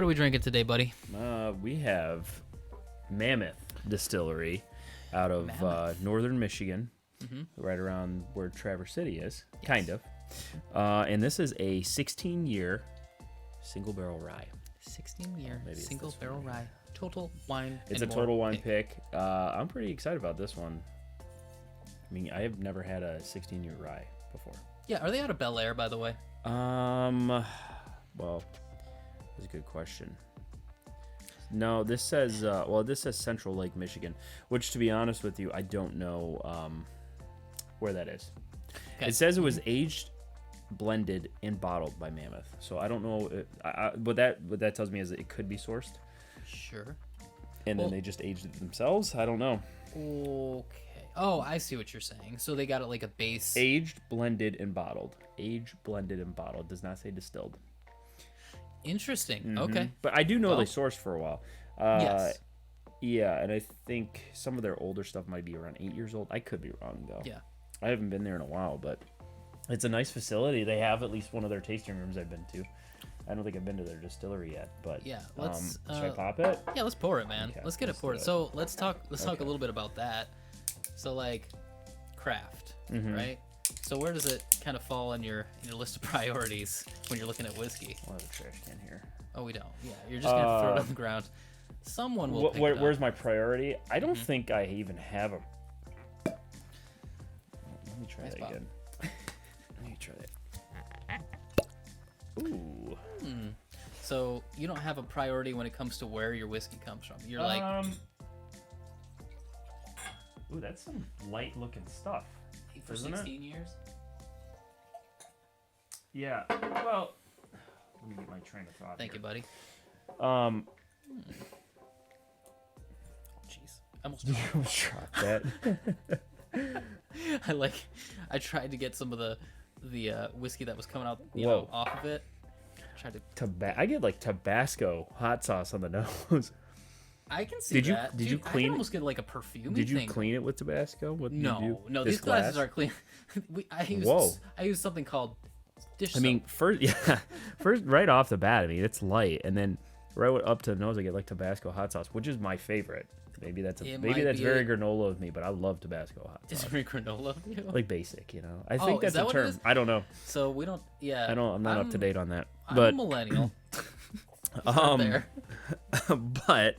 are we drinking today, buddy? We have Mammoth Distillery out of northern Michigan, right around where Traverse City is, kind of. And this is a 16-year single barrel rye. 16-year single barrel rye. Total wine. It's a total wine pick. I'm pretty excited about this one. I mean, I have never had a 16-year rye before. Yeah, are they out of Bel Air, by the way? Well, that's a good question. No, this says this says Central Lake, Michigan, which, to be honest with you, I don't know where that is. Okay. It says it was aged, blended, and bottled by Mammoth. So I don't know. What that tells me is that it could be sourced. Sure. And then they just aged it themselves. I don't know. Okay. Oh, I see what you're saying. So they got it like a base. Aged, blended, and bottled. Aged, blended, and bottled. Does not say distilled. Interesting. Mm-hmm. Okay. But I do know they sourced for a while. Yes. Yeah, and I think some of their older stuff might be around 8 years old. I could be wrong, though. Yeah. I haven't been there in a while, but it's a nice facility. They have at least one of their tasting rooms I've been to. I don't think I've been to their distillery yet, but yeah, let's. Should I pop it? Yeah, let's pour it, man. Okay, let's get it poured. So let's talk. Let's talk a little bit about that. So like, craft, right? So where does it kind of fall in your list of priorities when you're looking at whiskey? We'll have a trash can here. Oh, we don't. Yeah, you're just gonna throw it on the ground. Someone will. Pick it up. Where's my priority? I don't think I even have a. Let me try that again. Let me try that. Ooh. So you don't have a priority when it comes to where your whiskey comes from. You're like. Ooh, that's some light-looking stuff. For 16 years? Yeah. Well, let me get my train of thought. Thank you, buddy. Oh, jeez. I almost dropped that. I tried to get some of the whiskey that was coming out, you Whoa. know, off of it. Tried to. I get like Tabasco hot sauce on the nose. I can see that. Did you clean? I can almost get like a perfume. Did you clean it with Tabasco? No. These glasses are clean. I used something called dish soap. I mean, first right off the bat, I mean it's light, and then right up to the nose, I get like Tabasco hot sauce, which is my favorite. Maybe that's very granola of me, but I love Tabasco hot sauce. It's very granola of you? Like basic, you know. I think that's a term. I don't know. So we don't. Yeah. I'm not up to date on that. I'm a millennial. There. But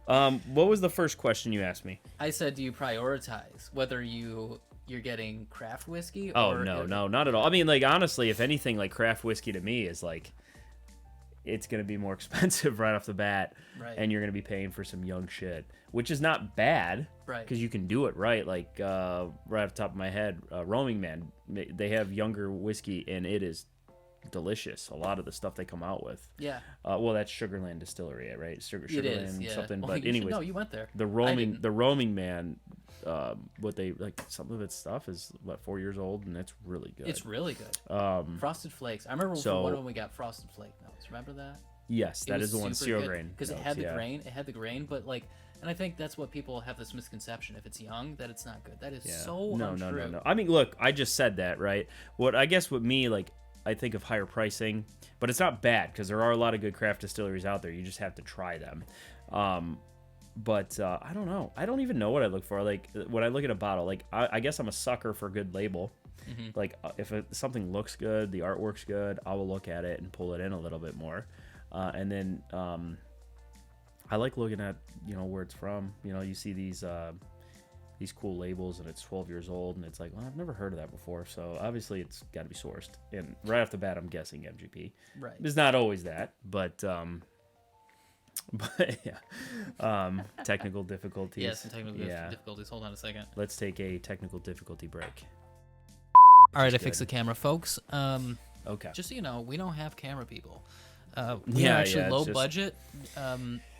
what was the first question you asked me? I said, do you prioritize whether you're getting craft whiskey? Oh, no, not at all. I mean, like, honestly, if anything, like, craft whiskey to me is like, it's going to be more expensive right off the bat. Right. And you're going to be paying for some young shit, which is not bad. Right. Because you can do it right. Like, right off the top of my head, Roaming Man, they have younger whiskey, and it is delicious. A lot of the stuff they come out with. Yeah. Well, that's Sugarland Distillery, right? Sugarland something. Well, but anyways, no, you went there. The Roaming Man, what they like, some of its stuff is 4 years old, and it's really good. It's really good. Frosted Flakes. I remember one when we got Frosted Flake notes. Remember that? Yes, that is the one. Zero grain. Because it had the grain. It had the grain, but like. And I think that's what people have this misconception. If it's young, that it's not good. That is so untrue. No. I mean, look, I just said that, right? What with me, like, I think of higher pricing, but it's not bad because there are a lot of good craft distilleries out there. You just have to try them. But I don't know. I don't even know what I look for. Like, when I look at a bottle, like, I guess I'm a sucker for a good label. Like, if something looks good, the artwork's good, I will look at it and pull it in a little bit more. And then I like looking at, where it's from. You see these cool labels, and it's 12 years old, and it's like, well, I've never heard of that before, so obviously it's got to be sourced. And right off the bat, I'm guessing MGP. Right. It's not always that, but yeah. Technical difficulties. Yeah, some technical difficulties. Hold on a second. Let's take a technical difficulty break. All right, I fixed the camera, folks. Okay. Just so you know, we don't have camera people. We are actually low budget.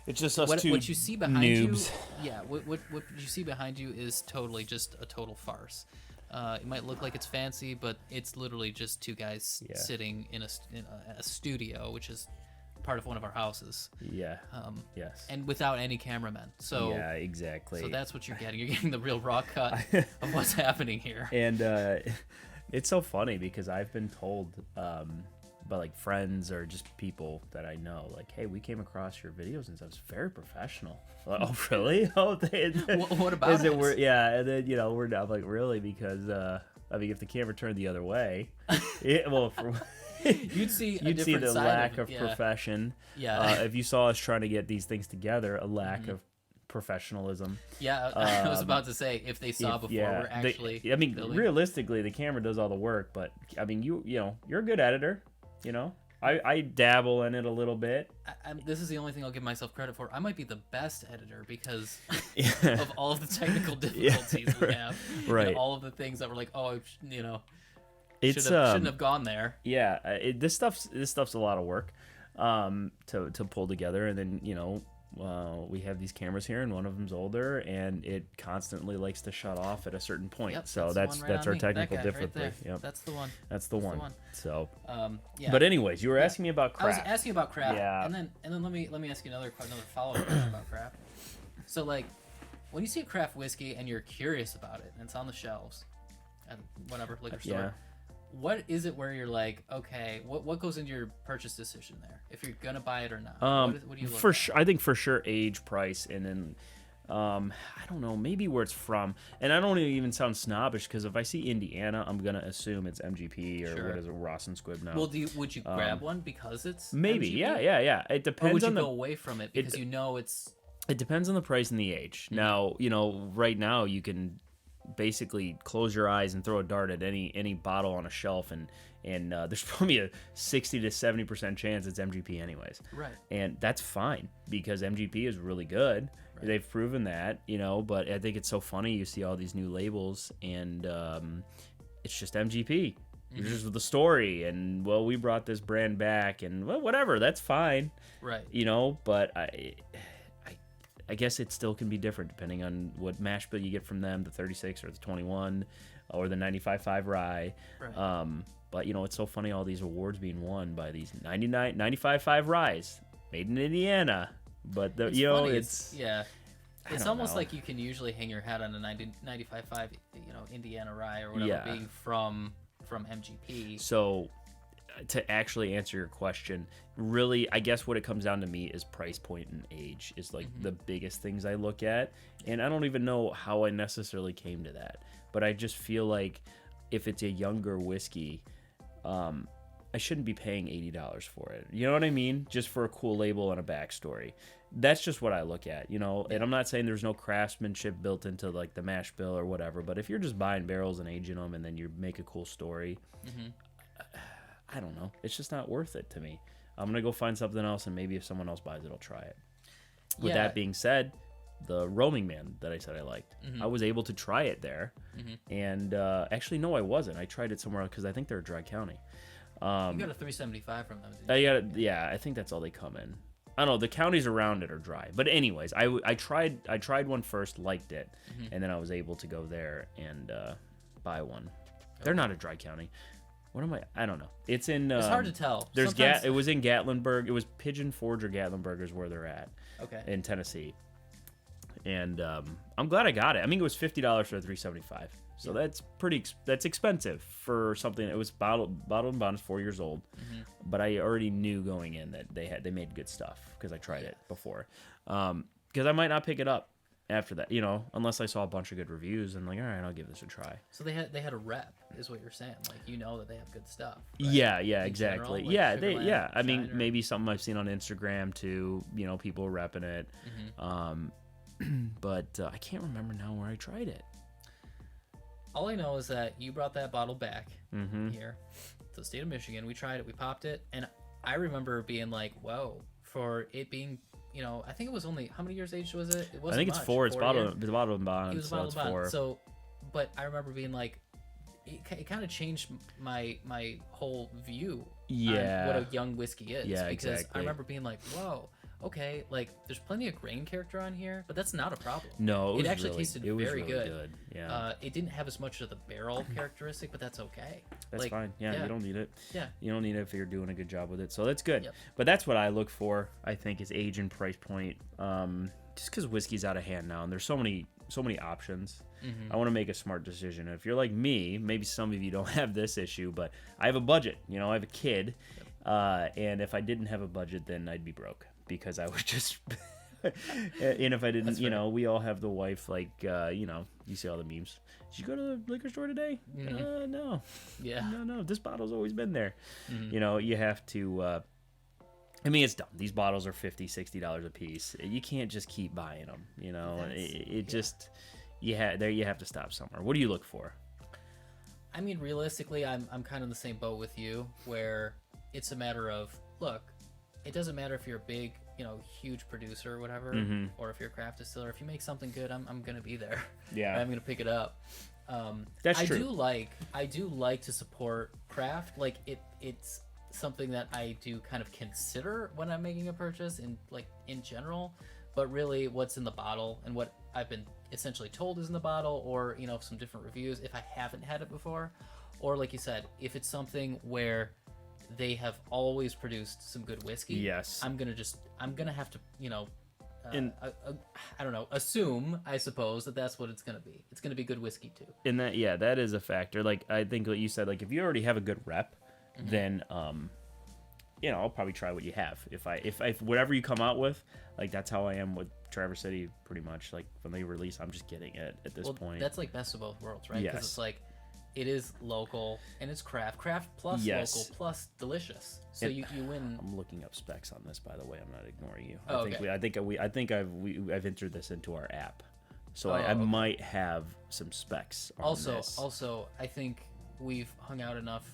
It's just us two what you see behind noobs. You. Yeah, what you see behind you is totally just a total farce. It might look like it's fancy, but it's literally just two guys sitting in a studio, which is part of one of our houses. Yeah. Yes. And without any cameramen. So yeah, exactly. So that's what you're getting. You're getting the real raw cut of what's happening here. And it's so funny because I've been told by like friends or just people that I know. Like, hey, we came across your videos and stuff. It's very professional. Like, oh, really? Oh, what about it? Yeah, and then we're not like really because I mean, if the camera turned the other way, you'd see the side lack of of profession. Yeah. If you saw us trying to get these things together, a lack of professionalism. Yeah, I was about to say if they saw we're actually. I mean, building. realistically, the camera does all the work, but I mean, you're a good editor. I dabble in it a little bit. This is the only thing I'll give myself credit for. I might be the best editor because of all of the technical difficulties we have, right? And all of the things that were like, shouldn't have gone there. Yeah, this stuff's a lot of work to pull together, and then we have these cameras here, and one of them's older, and it constantly likes to shut off at a certain point. Yep, so that's our technical difficulty. Right yep. That's the one. That's the one. So, yeah. But anyways, you were asking me about craft. I was asking about craft. Yeah. And then let me ask you another follow-up question about craft. So like, when you see a craft whiskey and you're curious about it, and it's on the shelves, at whatever liquor store. Yeah. What is it where you're like, okay, what goes into your purchase decision there? If you're gonna buy it or not? What do you look for at? sure, I think for sure age, price, and then I don't know, maybe where it's from. And I don't even sound snobbish because if I see Indiana, I'm gonna assume it's MGP or Sure. what is it, Ross and Squibb now. Well, would you grab one because it's maybe? MGP? Yeah. It depends. Or would you on go away from it because it's? It depends on the price and the age. Now, right now you can basically close your eyes and throw a dart at any bottle on a shelf, and there's probably a 60 to 70% chance it's MGP anyways. Right. And that's fine because MGP is really good. Right. They've proven that, but I think it's so funny you see all these new labels and it's just MGP. It's just the story and we brought this brand back and whatever, that's fine. Right. But I guess it still can be different depending on what mash bill you get from them, the 36 or the 21 or the 95.5 rye. Right. But it's so funny all these awards being won by these 95.5 ryes made in Indiana. But it's it's almost like you can usually hang your hat on a 95.5 Indiana rye or whatever being from MGP. So to actually answer your question, really, I guess what it comes down to me is price point and age is like the biggest things I look at. And I don't even know how I necessarily came to that. But I just feel like if it's a younger whiskey, I shouldn't be paying $80 for it. You know what I mean? Just for a cool label and a backstory. That's just what I look at, And I'm not saying there's no craftsmanship built into like the mash bill or whatever. But if you're just buying barrels and aging them and then you make a cool story, I don't know. It's just not worth it to me. I'm going to go find something else, and maybe if someone else buys it, I'll try it. With that being said, the Roaming Man that I said I liked, I was able to try it there. And actually, no, I wasn't. I tried it somewhere else because I think they're a dry county. You got a 375 from them. I think that's all they come in. I don't know. The counties around it are dry. But anyways, I tried one first, liked it, and then I was able to go there and buy one. They're not a dry county. What am I don't know. It's in. It's hard to tell. It was in Gatlinburg. It was Pigeon Forge or Gatlinburg is where they're at. Okay. In Tennessee. And I'm glad I got it. I mean, it was $50 for a 375. So that's expensive for something. It was bottled and bond is 4 years old. But I already knew going in that they made good stuff because I tried it before. Because I might not pick it up after that, unless I saw a bunch of good reviews and like, all right, I'll give this a try. So they had a rep, is what you're saying. Like, that they have good stuff. Right? Yeah, exactly. General, like I Shiner. mean, maybe something I've seen on Instagram too. People repping it. But I can't remember now where I tried it. All I know is that you brought that bottle back here to the state of Michigan. We tried it, we popped it, and I remember being like, whoa, for it being, I think it was only, how many years aged was it? It wasn't I think it's much. 4. It's bottled and bond. It was so bottled it's and bond. 4. So, but I remember being like, it kind of changed my whole view on what a young whiskey is. Yeah, because exactly. I remember being like, whoa, okay, like there's plenty of grain character on here, but that's not a problem. No, it actually tasted very really good. Yeah. It didn't have as much of the barrel characteristic, but that's okay. That's fine. Yeah, you don't need it. Yeah. You don't need it if you're doing a good job with it. So that's good. Yep. But that's what I look for, I think, is age and price point. Just because whiskey's out of hand now, and there's so many options. I want to make a smart decision. And if you're like me, maybe some of you don't have this issue, but I have a budget. I have a kid. And if I didn't have a budget, then I'd be broke because I would just. And if I didn't, we all have the wife, like, you see all the memes. Did you go to the liquor store today? Mm-hmm. No. Yeah. No. This bottle's always been there. Mm-hmm. You have to. It's dumb. These bottles are $50-$60 a piece. You can't just keep buying them. Just you have to stop somewhere. What do you look for? I mean, realistically, I'm kind of in the same boat with you, where it's a matter of, look, it doesn't matter if you're a big, huge producer or whatever, or if you're a craft distiller. If you make something good, I'm gonna be there. Yeah, I'm gonna pick it up. That's true. I do like to support craft. Like it's something that I do kind of consider when I'm making a purchase, in general. But really, what's in the bottle and what I've been essentially told is in the bottle, or some different reviews if I haven't had it before, or like you said, if it's something where they have always produced some good whiskey. Yes. I'm gonna have to, I don't know, assume, I suppose, that that's what it's gonna be. It's gonna be good whiskey too. And that is a factor. Like, I think what you said, like, if you already have a good rep, then, I'll probably try what you have. If whatever you come out with, like, that's how I am with Traverse City, pretty much. Like, when they release, I'm just getting it at this point. That's like best of both worlds, right? Yes. Because it's like, it is local and it's craft plus local plus delicious. So you win. I'm looking up specs on this, by the way. I'm not ignoring you. Oh, okay. I think I've entered this into our app, so I might have some specs on this. Also, I think we've hung out enough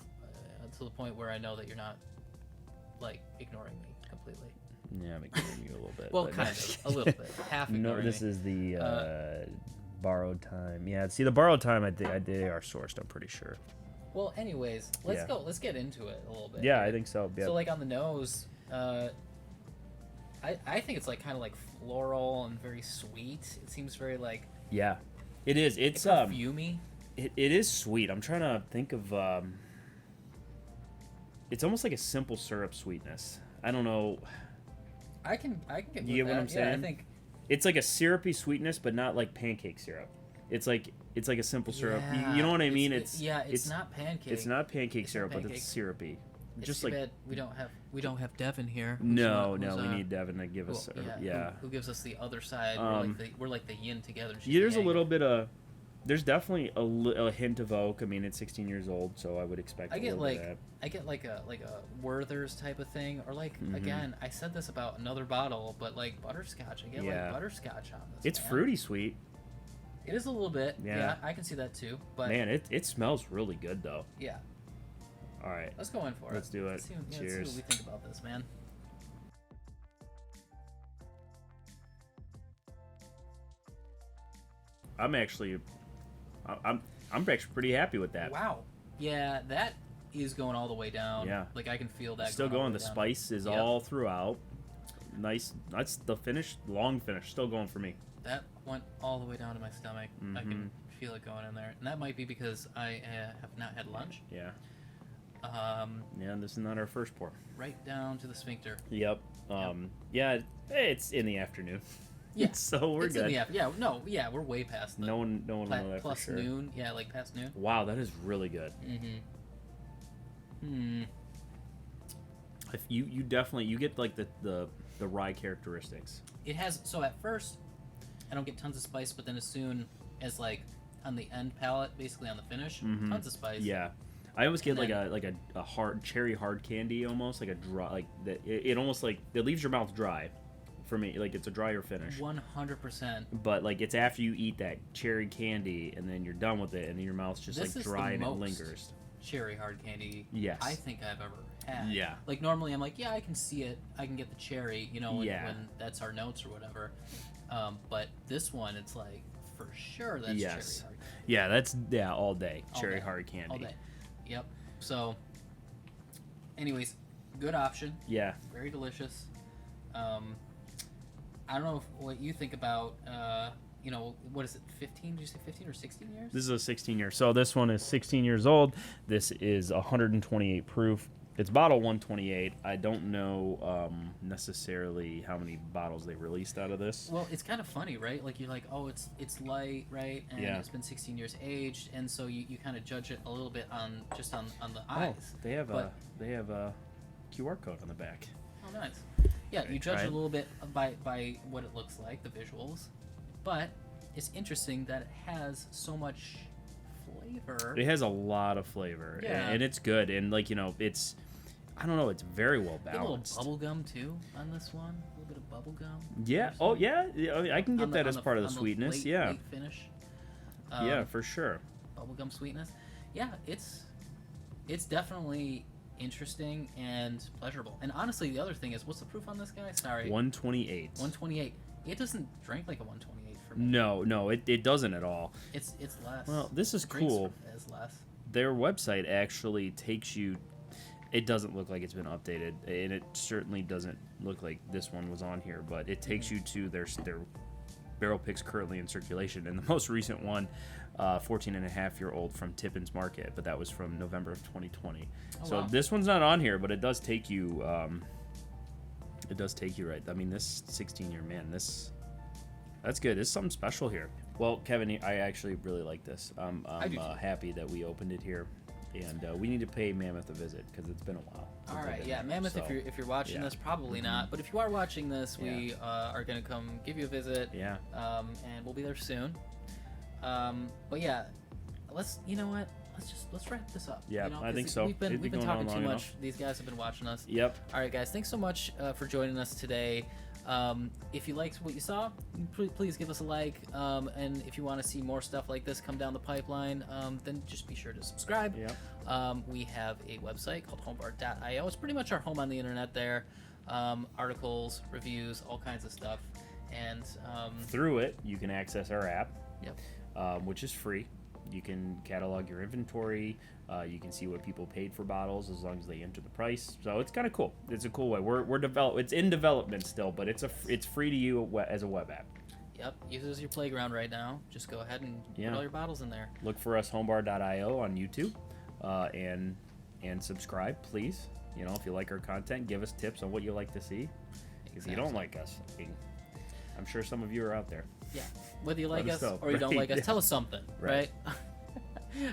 to the point where I know that you're not like ignoring me completely. Yeah, I'm ignoring you a little bit. Well, kind of, a little bit, half ignoring. No, this is the. Borrowed time. Yeah, see, the borrowed time, they are sourced, I'm pretty sure. Well, anyways, let's get into it a little bit. Yeah, I think so. Yeah. So, like, on the nose, I think it's like kind of like floral and very sweet. It seems very like. Yeah, it is. It's perfumey. It is sweet. I'm trying to think of. It's almost like a simple syrup sweetness. I don't know. I can get. With you get what I'm saying? Yeah, I think. It's like a syrupy sweetness, but not like pancake syrup. It's like a simple syrup. Yeah, you know what I mean? It's not pancake. It's not pancake syrup, pancake. But it's syrupy. It's just too like bad we don't have Devin here. We need Devin to give us. Who gives us the other side? We're like the yin together. There's a little bit of. There's definitely a hint of oak. I mean, it's 16 years old, so I would expect. I get like a Werther's type of thing, or like again, I said this about another bottle, but like butterscotch. I get like butterscotch on this. It's fruity sweet. It is a little bit. Yeah, I can see that too. But man, it smells really good though. Yeah. All right. Let's go in for it. Let's do it. Cheers. Let's see what we think about this, man. I'm actually pretty happy with that. Wow. Yeah, that is going all the way down. Yeah. Like, I can feel that. Still going. The spice is all throughout. Nice. That's the finish. Long finish. Still going for me. That went all the way down to my stomach. I can feel it going in there, and that might be because I have not had lunch. Yeah. This is not our first pour. Right down to the sphincter. Yep. Yeah. It's in the afternoon. Yeah. So we're good. We're way past the. No one will know that plus for sure. noon. Yeah, like past noon. Wow, that is really good. If you definitely get like the rye characteristics. It has. So at first, I don't get tons of spice, but then as soon as like on the end palate, basically on the finish, tons of spice. Yeah. I almost get like a hard cherry hard candy, almost like a dry, like that. It almost like it leaves your mouth dry. For me, like it's a drier finish. 100%. But like it's after you eat that cherry candy and then you're done with it and then your mouth's just like dry and it lingers. Cherry hard candy. Yes. I think I've ever had. Yeah. Like normally I'm like, I can see it. I can get the cherry, when that's our notes or whatever. But this one, it's like for sure that's cherry hard candy. Yeah, that's all day. Cherry hard candy. All day. Yep. So, anyways, good option. Yeah. Very delicious. I don't know what you think about, what is it, 15? Did you say 15 or 16 years? This is a 16 year. So this one is 16 years old. This is 128 proof. It's bottle 128. I don't know necessarily how many bottles they released out of this. Well, it's kind of funny, right? Like, you're like, oh, it's light, right? And it's been 16 years aged, and so you kind of judge it a little bit on the eyes. They have QR code on the back. Oh, nice. Yeah, you judge Right. a little bit by what it looks like, the visuals, but it's interesting that it has so much flavor. It has a lot of flavor, Yeah. and it's good. And like it's, I don't know, it's very well A little balanced. bubble gum too on this one. A little bit of bubble gum. Yeah. Oh yeah. I can get that as part of the on sweetness. late finish. Yeah, for sure. Bubblegum sweetness. Yeah, it's definitely interesting and pleasurable. And honestly, the other thing is, what's the proof on this guy? Sorry. 128. 128. It doesn't drink like a 128 for me. No, it doesn't at all. It's less. Well, this is It drinks cool. as less. Their website actually takes you. It doesn't look like it's been updated, and it certainly doesn't look like this one was on here. But it takes you to their barrel picks currently in circulation, and the most recent one, 14-and-a-half-year-old from Tippins Market, but that was from November of 2020. Oh, So wow. this one's not on here, but it does take you. It does take you right. I mean, this 16-year man, that's good. There's something special here. Well, Kevin, I actually really like this. I'm do too. happy that we opened it here, and we need to pay Mammoth a visit because it's been a while. since All I've right, been yeah, there. Mammoth. So, If you're watching yeah. this, probably not. But if you are watching this, we Yeah. are gonna come give you a visit. Yeah. And we'll be there soon. But yeah, you know what? Let's wrap this up. Yeah, you know, I 'cause think so. We've been It'd be going talking on too long much. enough. These guys have been watching us. Yep. All right, guys. Thanks so much for joining us today. If you liked what you saw, please give us a like. And if you want to see more stuff like this come down the pipeline, then just be sure to subscribe. Yep. We have a website called homebar.io. It's pretty much our home on the internet there. Articles, reviews, all kinds of stuff. And Through it, you can access our app, yep. which is free. You can catalog your inventory. You can see what people paid for bottles as long as they enter the price. So it's kind of cool. It's a cool way. It's in development still, but it's free to you as a web app. Yep, use it as your playground right now. Just go ahead and put all your bottles in there. Look for us, homebar.io on YouTube, and subscribe, please. You know, if you like our content, give us tips on what you like to see. If you don't like us, I'm sure some of you are out there. Yeah, whether you like Let us us know. or you don't Right. like us, tell us something, right? Right.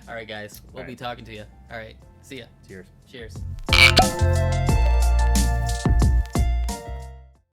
All right, guys, we'll be talking to you. All right, see ya. Cheers. Cheers.